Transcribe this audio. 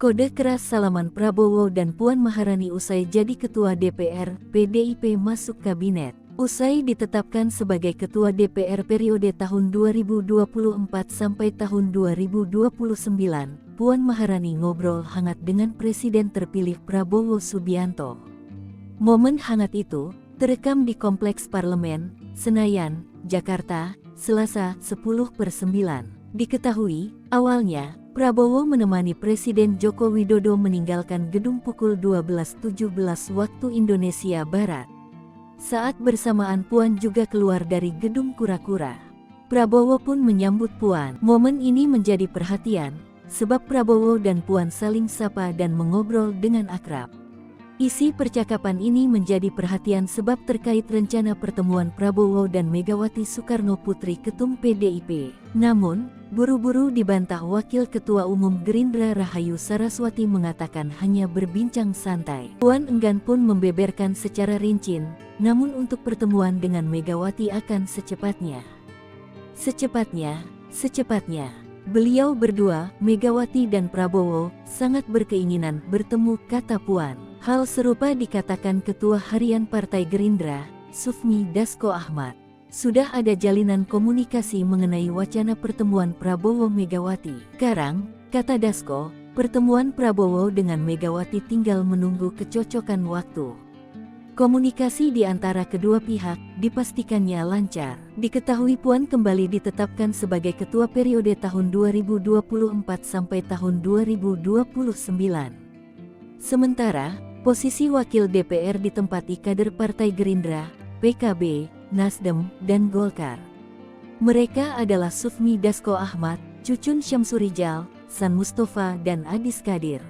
Kode keras salaman Prabowo dan Puan Maharani usai jadi Ketua DPR, PDIP masuk Kabinet. Usai ditetapkan sebagai Ketua DPR periode tahun 2024 sampai tahun 2029, Puan Maharani ngobrol hangat dengan Presiden terpilih Prabowo Subianto. Momen hangat itu terekam di Kompleks Parlemen, Senayan, Jakarta, Selasa 10/9. Diketahui, awalnya, Prabowo menemani Presiden Joko Widodo meninggalkan gedung pukul 12.17 waktu Indonesia Barat. Saat bersamaan Puan juga keluar dari gedung kura-kura. Prabowo pun menyambut Puan. Momen ini menjadi perhatian, sebab Prabowo dan Puan saling sapa dan mengobrol dengan akrab. Isi percakapan ini menjadi perhatian sebab terkait rencana pertemuan Prabowo dan Megawati Soekarno Putri Ketum PDIP. Namun, buru-buru dibantah Wakil Ketua Umum Gerindra Rahayu Saraswati mengatakan hanya berbincang santai. Puan enggan pun membeberkan secara rinci, namun untuk pertemuan dengan Megawati akan secepatnya. Secepatnya. Beliau berdua, Megawati dan Prabowo, sangat berkeinginan bertemu, kata Puan. Hal serupa dikatakan Ketua Harian Partai Gerindra, Sufmi Dasko Ahmad. Sudah ada jalinan komunikasi mengenai wacana pertemuan Prabowo-Megawati. Sekarang, kata Dasko, pertemuan Prabowo dengan Megawati tinggal menunggu kecocokan waktu. Komunikasi di antara kedua pihak dipastikannya lancar. Diketahui Puan kembali ditetapkan sebagai Ketua periode tahun 2024 sampai tahun 2029. Sementara, posisi Wakil DPR ditempati kader Partai Gerindra, PKB, Nasdem, dan Golkar. Mereka adalah Sufmi Dasko Ahmad, Cucun Syamsurijal, San Mustafa dan Adis Kadir.